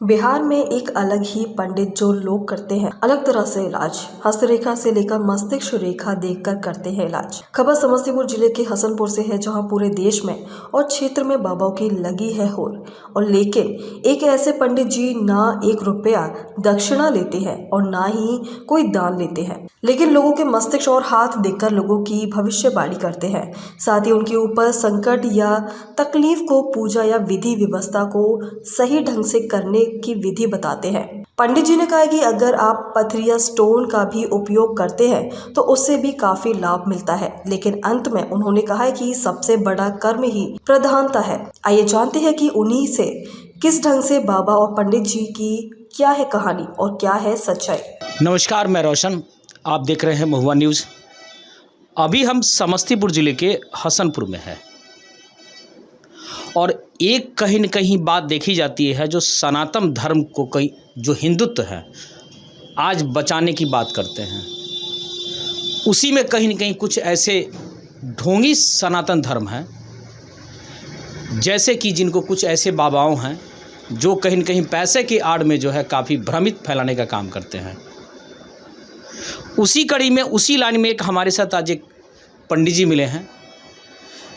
बिहार में एक अलग ही पंडित जो लोग करते हैं अलग तरह से इलाज। हस्तरेखा से लेकर मस्तिष्क रेखा देखकर करते हैं इलाज। खबर समस्तीपुर जिले के हसनपुर से है, जहां पूरे देश में और क्षेत्र में बाबाओं की लगी है होड़। और लेकिन एक ऐसे पंडित जी ना 1 रुपया दक्षिणा लेते हैं और ना ही कोई दान लेते हैं, लेकिन लोगों के मस्तिष्क और हाथ देखकर लोगों की भविष्यवाणी करते हैं। साथ ही उनके ऊपर संकट या तकलीफ को पूजा या विधि व्यवस्था को सही ढंग से करने की विधि बताते हैं। पंडित जी ने कहा कि अगर आप पत्थर या स्टोन का भी उपयोग करते हैं तो उससे भी काफी लाभ मिलता है, लेकिन अंत में उन्होंने कहा है कि सबसे बड़ा कर्म ही प्रधानता है। आइए जानते हैं कि उन्हीं से किस ढंग से बाबा और पंडित जी की क्या है कहानी और क्या है सच्चाई। नमस्कार, मैं रोशन, आप देख रहे हैं महुआ न्यूज़। अभी हम समस्तीपुर जिले के हसनपुर में हैं और एक कहीं न कहीं बात देखी जाती है जो सनातन धर्म को कहीं जो हिंदुत्व है आज बचाने की बात करते हैं, उसी में कहीं न कहीं कुछ ऐसे ढोंगी सनातन धर्म हैं, जैसे कि जिनको कुछ ऐसे बाबाओं हैं जो कहीं न कहीं पैसे की आड़ में जो है काफ़ी भ्रमित फैलाने का काम करते हैं। उसी कड़ी में, उसी लाइन में एक हमारे साथ आज एक पंडित जी मिले हैं।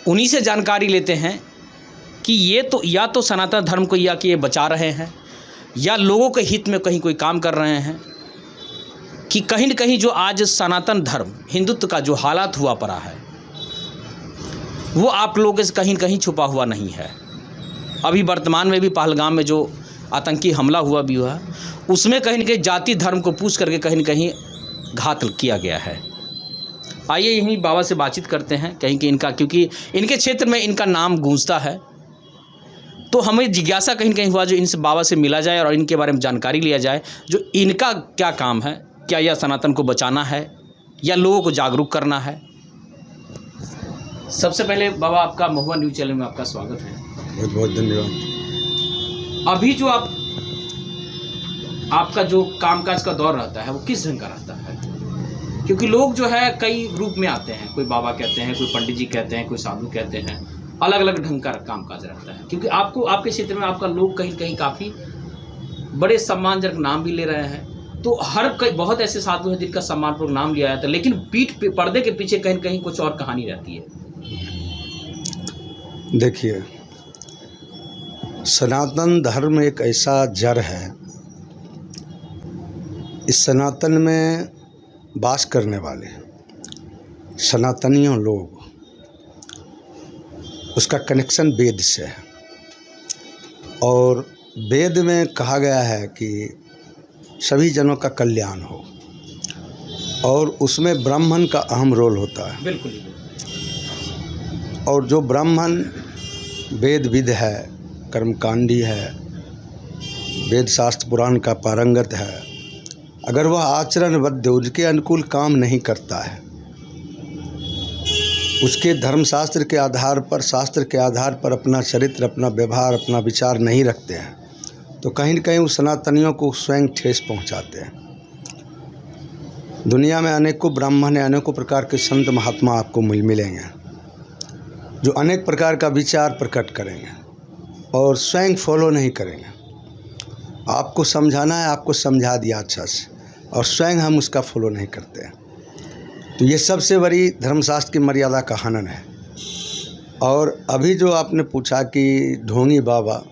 उन्हीं से जानकारी लेते हैं कि ये तो या तो सनातन धर्म को या कि ये बचा रहे हैं या लोगों के हित में कहीं कोई काम कर रहे हैं, कि कहीं न कहीं जो आज सनातन धर्म हिंदुत्व का जो हालात हुआ पड़ा है वो आप लोगों से कहीं न कहीं छुपा हुआ नहीं है। अभी वर्तमान में भी पहलगाम में जो आतंकी हमला हुआ भी हुआ है, उसमें कहीं न कहीं जाति धर्म को पूछ करके कहीं न कहीं घात किया गया है। आइए यहीं बाबा से बातचीत करते हैं, कहीं कि इनका, क्योंकि इनके क्षेत्र में इनका नाम गूंजता है, तो हमें जिज्ञासा कहीं न कहीं हुआ जो इनसे बाबा से मिला जाए और इनके बारे में जानकारी लिया जाए, जो इनका क्या काम है, क्या यह सनातन को बचाना है या लोगों को जागरूक करना है। सबसे पहले बाबा, आपका महुआ न्यूज़ चैनल में आपका स्वागत है। बहुत बहुत धन्यवाद। अभी जो आपका जो कामकाज का दौर रहता है वो किस ढंग का रहता है? क्योंकि लोग जो है कई रूप में आते हैं, कोई बाबा कहते हैं, कोई पंडित जी कहते हैं, कोई साधु कहते हैं, अलग अलग ढंग का कामकाज रहता है। क्योंकि आपको आपके क्षेत्र में आपका लोग कहीं कहीं काफ़ी बड़े सम्मानजनक नाम भी ले रहे हैं, तो बहुत ऐसे साधु हैं जिनका सम्मानपूर्वक नाम लिया जाता है, लेकिन पर्दे के पीछे कहीं कहीं कुछ और कहानी रहती है। देखिए, सनातन धर्म एक ऐसा जड़ है, इस सनातन में वास करने वाले सनातनियों लोग, उसका कनेक्शन वेद से है। और वेद में कहा गया है कि सभी जनों का कल्याण हो, और उसमें ब्राह्मण का अहम रोल होता है। बिल्कुल। और जो ब्राह्मण वेदविद है, कर्मकांडी है, वेद शास्त्र पुराण का पारंगत है, अगर वह आचरणबद्ध उसके अनुकूल काम नहीं करता है, उसके धर्मशास्त्र के आधार पर, शास्त्र के आधार पर अपना चरित्र, अपना व्यवहार, अपना विचार नहीं रखते हैं, तो कहीं न कहीं उस सनातनियों को स्वयं ठेस पहुंचाते हैं। दुनिया में अनेकों ब्राह्मण हैं, अनेकों प्रकार के संत महात्मा आपको मिलेंगे जो अनेक प्रकार का विचार प्रकट करेंगे और स्वयं फॉलो नहीं करेंगे। आपको समझाना है, आपको समझा दिया अच्छा से, और स्वयं हम उसका फॉलो नहीं करते हैं, तो ये सबसे बड़ी धर्मशास्त्र की मर्यादा का हनन है। और अभी जो आपने पूछा कि ढोंगी बाबा,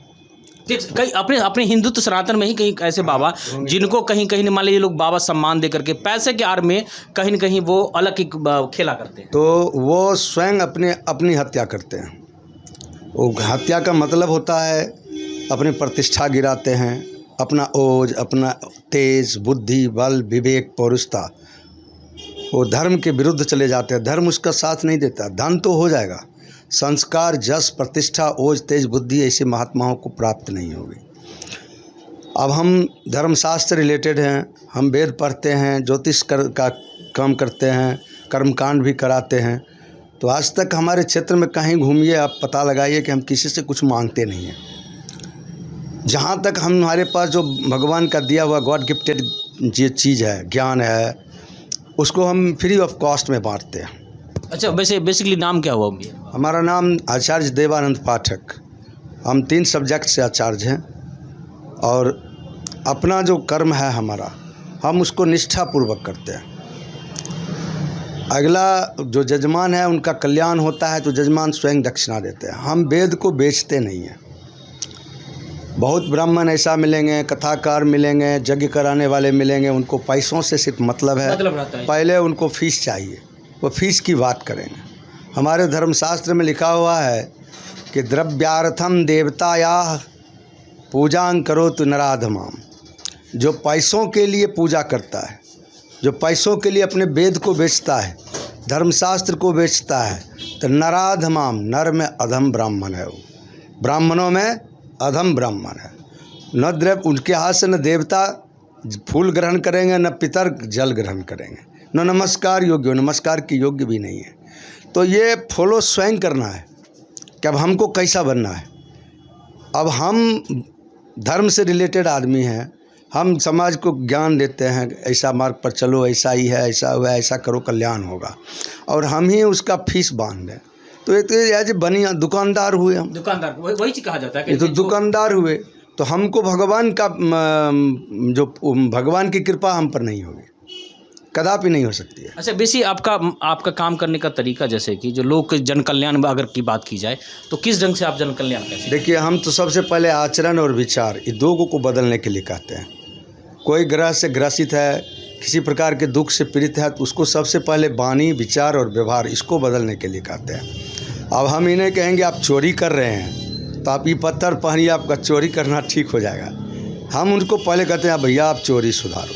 कहीं अपने हिंदुत्व सनातन में ही कहीं ऐसे बाबा जिनको कहीं कहीं मान लीजिए लोग बाबा सम्मान दे करके पैसे के आड़ में कहीं न कहीं वो अलग ही खेला करते हैं, तो वो स्वयं अपनी हत्या करते हैं। वो हत्या का मतलब होता है अपनी प्रतिष्ठा गिराते हैं, अपना ओज, अपना तेज, बुद्धि, बल, विवेक, पौरुषता, वो धर्म के विरुद्ध चले जाते हैं। धर्म उसका साथ नहीं देता। धन तो हो जाएगा, संस्कार, जस, प्रतिष्ठा, ओज, तेज, बुद्धि ऐसे महात्माओं को प्राप्त नहीं होगी। अब हम धर्मशास्त्र रिलेटेड हैं, हम वेद पढ़ते हैं, ज्योतिष का काम करते हैं, कर्मकांड भी कराते हैं, तो आज तक हमारे क्षेत्र में कहीं घूमिए, आप पता लगाइए कि हम किसी से कुछ मांगते नहीं हैं। जहाँ तक हमारे पास जो भगवान का दिया हुआ गॉड गिफ्टेड ये चीज़ है, ज्ञान है, उसको हम फ्री ऑफ कॉस्ट में बांटते हैं। अच्छा, वैसे बेसिकली नाम क्या हुआ भैया? हमारा नाम आचार्य देवानंद पाठक। हम 3 सब्जेक्ट से आचार्य हैं और अपना जो कर्म है हमारा, हम उसको निष्ठापूर्वक करते हैं। अगला जो जजमान है उनका कल्याण होता है तो जजमान स्वयं दक्षिणा देते हैं। हम वेद को बेचते नहीं हैं। बहुत ब्राह्मण ऐसा मिलेंगे, कथाकार मिलेंगे, यज्ञ कराने वाले मिलेंगे, उनको पैसों से सिर्फ मतलब रहता है। पहले उनको फीस चाहिए, वो फीस की बात करेंगे। हमारे धर्मशास्त्र में लिखा हुआ है कि द्रव्यार्थम देवताया पूजां करोतु नराधमाम। जो पैसों के लिए पूजा करता है, जो पैसों के लिए अपने वेद को बेचता है, धर्मशास्त्र को बेचता है, तो नराधमाम, नर में अधम ब्राह्मण है। वो ब्राह्मणों में अधम ब्राह्मण है। न द्रव्य, उनके हाथ से न देवता फूल ग्रहण करेंगे, न पितर जल ग्रहण करेंगे, न नमस्कार योग्य, नमस्कार की योग्य भी नहीं है। तो ये फॉलो स्वयं करना है कि अब हमको कैसा बनना है। अब हम धर्म से रिलेटेड आदमी हैं, हम समाज को ज्ञान देते हैं, ऐसा मार्ग पर चलो, ऐसा ही है, ऐसा हुआ, ऐसा करो, कल्याण होगा, और हम ही उसका फीस बांध दें। तो एक तो एज बनिया दुकानदार हुए हम, दुकानदार वही चीज कहा जाता है ये तो दुकानदार हुए। तो हमको भगवान का जो भगवान की कृपा हम पर नहीं होगी, कदापि नहीं हो सकती है। अच्छा, बेसी आपका काम करने का तरीका, जैसे कि जो लोग के जन कल्याण में अगर की बात की जाए तो किस ढंग से आप जन कल्याण कैसे? देखिए, हम तो सबसे पहले आचरण और विचार, ये दो को बदलने के लिए कहते हैं। कोई ग्रह से ग्रसित है, किसी प्रकार के दुख से पीड़ित है, तो उसको सबसे पहले वाणी, विचार और व्यवहार, इसको बदलने के लिए कहते हैं। अब हम इन्हें कहेंगे आप चोरी कर रहे हैं तो आप ये पत्थर पहनिए, आपका चोरी करना ठीक हो जाएगा। हम उनको पहले कहते हैं भैया आप चोरी सुधारो,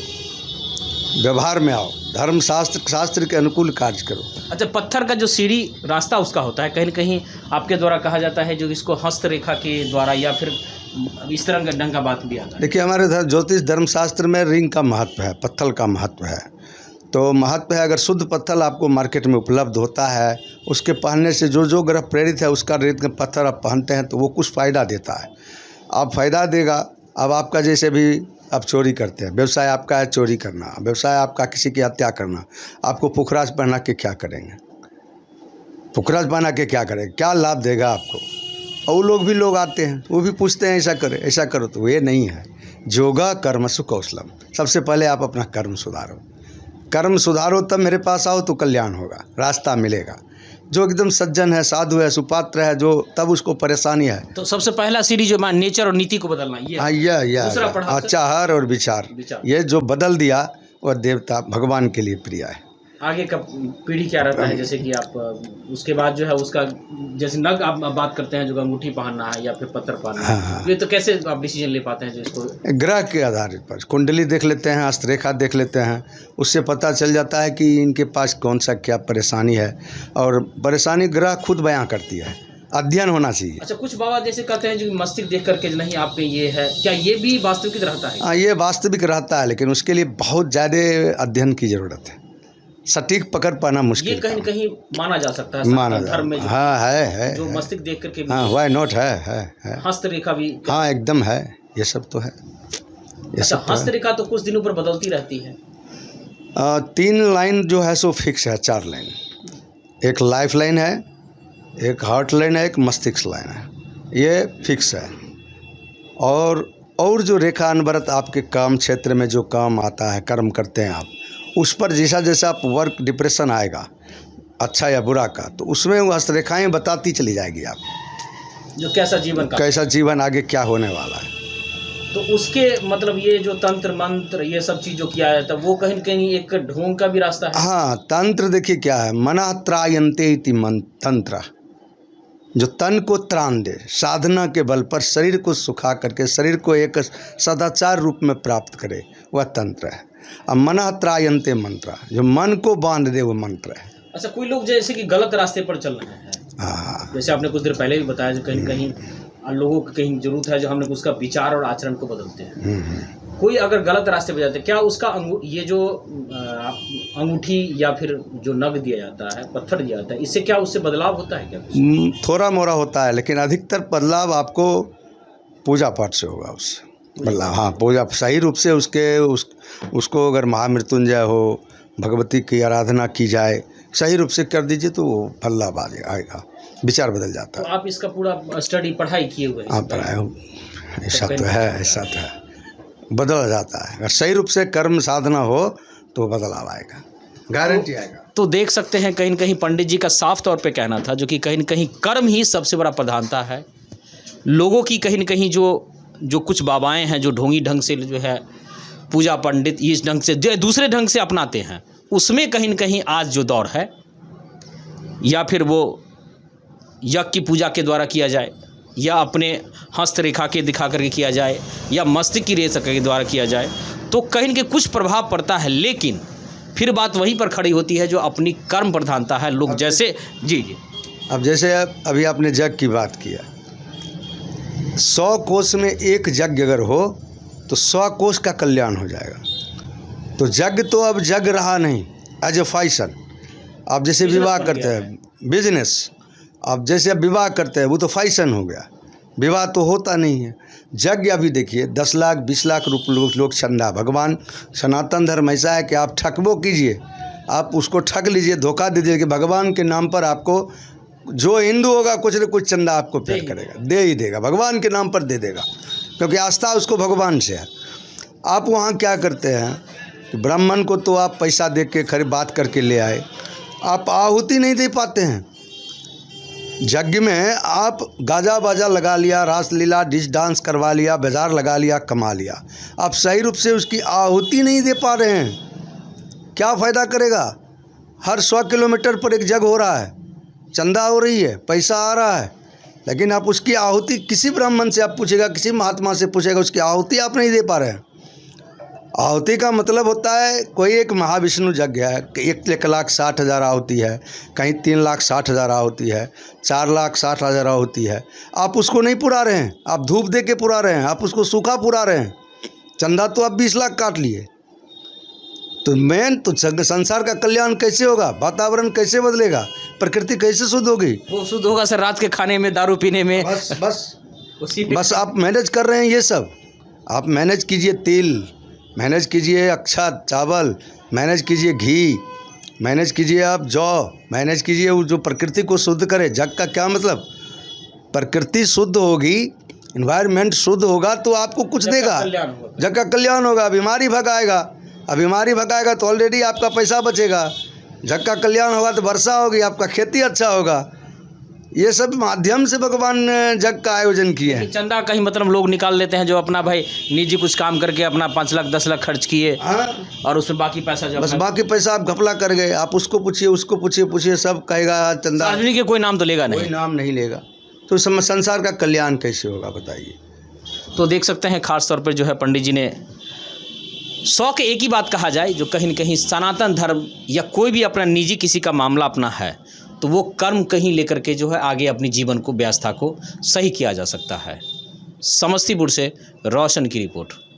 व्यवहार में आओ, धर्म शास्त्र के अनुकूल कार्य करो। अच्छा, पत्थर का जो सीढ़ी रास्ता उसका होता है, कहीं न कहीं आपके द्वारा कहा जाता है, जो इसको हस्तरेखा के द्वारा या फिर इस तरह का ढंग का बात भी आता है। देखिए, हमारे ज्योतिष धर्मशास्त्र में रिंग का महत्व है, पत्थर का महत्व है। तो महत्व है, अगर शुद्ध पत्थर आपको मार्केट में उपलब्ध होता है, उसके पहनने से जो ग्रह प्रेरित है उसका रेत का पत्थर आप पहनते हैं तो वो कुछ फ़ायदा देता है, आप फ़ायदा देगा। अब आपका जैसे भी आप चोरी करते हैं, व्यवसाय आपका है चोरी करना, व्यवसाय आपका किसी की हत्या करना, आपको पुखराज पहना के क्या करेंगे? पुखराज पहना के क्या करेंगे? क्या लाभ देगा आपको? और वो लोग आते हैं, वो भी पूछते हैं ऐसा करे, ऐसा करो, तो ये नहीं है। योगा कर्मसु कौशलम। सबसे पहले आप अपना कर्म सुधारो, कर्म सुधारो तब मेरे पास आओ तो कल्याण होगा, रास्ता मिलेगा। जो एकदम सज्जन है, साधु है, सुपात्र है, जो तब उसको परेशानी है। तो सबसे पहला सीढ़ी जो नेचर और नीति को बदलना, ये आचार और विचार, ये जो बदल दिया वह देवता भगवान के लिए प्रिय है। आगे का पीढ़ी क्या रहता है, जैसे कि आप उसके बाद जो है उसका, जैसे नग आप बात करते हैं, जो अंगूठी पहनना है या फिर पत्थर पहनना है, हाँ। ये तो कैसे आप डिसीजन ले पाते हैं? जो इसको ग्रह के आधार पर कुंडली देख लेते हैं, हस्तरेखा देख लेते हैं, उससे पता चल जाता है कि इनके पास कौन सा क्या परेशानी है, और परेशानी ग्रह खुद बयां करती है, अध्ययन होना चाहिए। अच्छा, कुछ बाबा जैसे कहते हैं जो मस्तिष्क देख करके नहीं आप पे ये है, क्या ये भी वास्तविक रहता है? हाँ, ये वास्तविक रहता है, लेकिन उसके लिए बहुत ज़्यादा अध्ययन की ज़रूरत है, सटीक पकड़ पाना मुश्किल। ये कहीं न कहीं माना जा सकता है, माना धर्म में हाँ है जो मस्तिष्क देख करके, हाँ वाई नॉट है। हस्तरेखा भी, हाँ एकदम है, ये सब तो है। अच्छा, हस्तरेखा तो कुछ दिनों पर बदलती रहती है। 3 लाइन जो है सो फिक्स है, 4 लाइन, एक लाइफ लाइन है, एक हार्ट लाइन है, एक मस्तिष्क लाइन है, ये फिक्स है। और जो रेखा अनवरत आपके काम क्षेत्र में जो काम आता है, कर्म करते हैं आप, उस पर जैसा जैसा आप वर्क डिप्रेशन आएगा, अच्छा या बुरा का, तो उसमें वो हस्तरेखाएँ बताती चली जाएगी आप जो कैसा जीवन आगे क्या होने वाला है। तो उसके मतलब ये जो तंत्र मंत्र ये सब चीज़ जो किया जाता है, वो कहीं न कहीं एक ढोंग का भी रास्ता है। हाँ, तंत्र देखिए क्या है, मना त्रायन्ते इति तंत्र, जो तन को त्राण दे, साधना के बल पर शरीर को सुखा करके शरीर को एक सदाचार रूप में प्राप्त करे, वह तंत्र है। अब मना त्रायन्ते मंत्र, जो मन को बांध दे, वो मंत्र है। अच्छा, कोई लोग जैसे कि गलत रास्ते पर चल रहे हैं, हाँ, जैसे आपने कुछ देर पहले भी बताया, जो कहीं कहीं लोगों को कहीं जरूरत है जो हमने उसका विचार और आचरण को बदलते हैं। कोई अगर गलत रास्ते पर जाते हैं, क्या उसका ये जो अंगूठी या फिर जो नग दिया जाता है, पत्थर दिया जाता है, इससे क्या उससे बदलाव होता है क्या? थोड़ा मोड़ा होता है, लेकिन अधिकतर बदलाव आपको पूजा पाठ से होगा उससे बदलाव। हाँ, पूजा सही रूप से उसको अगर महामृत्युंजय हो, भगवती की आराधना की जाए, सही रूप से कर दीजिए तो वो फल लाभ आएगा, विचार बदल जाता है। तो आप इसका पूरा स्टडी पढ़ाई किए हुए हैं? हाँ, पढ़ाई, ऐसा तो है। बदल जाता है। अगर सही रूप से कर्म साधना हो तो बदलाव आएगा, गारंटी आएगा। तो देख सकते हैं कहीं न कहीं पंडित जी का साफ तौर पे कहना था, जो कि कहीं न कहीं कर्म ही सबसे बड़ा प्रधानता है। लोगों की कहीं न कहीं जो कुछ बाबाएँ हैं, जो ढोंगी ढंग से जो है पूजा पंडित इस ढंग से दूसरे ढंग से अपनाते हैं, उसमें कहीं न कहीं आज जो दौर है, या फिर वो यज्ञ की पूजा के द्वारा किया जाए, या अपने हस्तरेखा के दिखा करके किया जाए, या मस्तिष्क की रेखा के द्वारा किया जाए, तो कहीं न कहीं कुछ प्रभाव पड़ता है। लेकिन फिर बात वहीं पर खड़ी होती है जो अपनी कर्म प्रधानता है। लोग जैसे जी। अब जैसे अभी आपने यज्ञ की बात किया, 100 कोष में एक यज्ञ अगर हो तो 100 कोष का कल्याण हो जाएगा। तो यज्ञ तो अब यज्ञ रहा नहीं, एज ए फैशन। आप जैसे विवाह करते हैं, बिजनेस, आप जैसे अब विवाह करते हैं वो तो फैशन हो गया, विवाह तो होता नहीं है। यज्ञ अभी देखिए 10 लाख 20 लाख रुपये लोग चंदा। भगवान सनातन धर्म ऐसा है कि आप ठगबो कीजिए, आप उसको ठग लीजिए, धोखा दीजिए कि भगवान के नाम पर आपको जो हिंदू होगा कुछ न कुछ चंदा आपको पेड़ करेगा, दे ही देगा, भगवान के नाम पर दे देगा, क्योंकि आस्था उसको भगवान से है। आप वहाँ क्या करते हैं कि ब्राह्मण को तो आप पैसा दे के खरीद बात करके ले आए, आप आहुति नहीं दे पाते हैं। यज्ञ में आप गाजा बाजा लगा लिया, रास लीला डिस डांस करवा लिया, बाजार लगा लिया, कमा लिया, आप सही रूप से उसकी आहुति नहीं दे पा रहे हैं, क्या फ़ायदा करेगा। हर 100 किलोमीटर पर एक यज्ञ हो रहा है, चंदा हो रही है, पैसा आ रहा है, लेकिन आप उसकी आहुति किसी ब्राह्मण से आप पूछेगा, किसी महात्मा से पूछेगा, उसकी आहुति आप नहीं दे पा रहे हैं। आहुति का मतलब होता है, कोई एक महाविष्णु यज्ञ है, 1,60,000 आहुति है, कहीं 3,60,000 आहुति है, 4,60,000 आहुति है, आप उसको नहीं पुरा रहे हैं, आप धूप दे के पुरा रहे हैं, आप उसको सूखा पुरा रहे हैं। चंदा तो आप 20 लाख काट लिए। तो मेन तो संसार का कल्याण कैसे होगा, वातावरण कैसे बदलेगा, प्रकृति कैसे शुद्ध होगी। वो शुद्ध होगा सर रात के खाने में, दारू पीने में। बस आप मैनेज कर रहे हैं ये सब। आप मैनेज कीजिए तेल, मैनेज कीजिए अक्षत चावल, मैनेज कीजिए घी, मैनेज कीजिए आप जौ, मैनेज कीजिए वो जो प्रकृति को शुद्ध करे। जग का क्या मतलब, प्रकृति शुद्ध होगी, इन्वायरमेंट शुद्ध होगा तो आपको कुछ देगा, जग का कल्याण होगा, बीमारी भगाएगा। अब बीमारी भगाएगा तो ऑलरेडी आपका पैसा बचेगा, जग का कल्याण होगा तो वर्षा होगी, आपका खेती अच्छा होगा। ये सब माध्यम से भगवान ने जग का आयोजन किए हैं। चंदा कहीं मतलब लोग निकाल लेते हैं, जो अपना भाई निजी कुछ काम करके अपना 5 लाख 10 लाख खर्च किए, और उसमें बाकी पैसा जो बस बाकी पैसा आप घपला कर गए। आप उसको पूछिए, उसको पूछिए, सब कहेगा चंदा। सार्वजनिक के कोई नाम तो लेगा नहीं, कोई नाम नहीं लेगा, तो संसार का कल्याण कैसे होगा बताइए। तो देख सकते हैं खास तौर पर जो है पंडित जी ने 100 के एक ही बात कहा जाए, जो कहीं न कहीं सनातन धर्म या कोई भी अपना निजी किसी का मामला अपना है, तो वो कर्म कहीं लेकर के जो है आगे अपनी जीवन को व्यवस्था को सही किया जा सकता है। समस्तीपुर से रोशन की रिपोर्ट।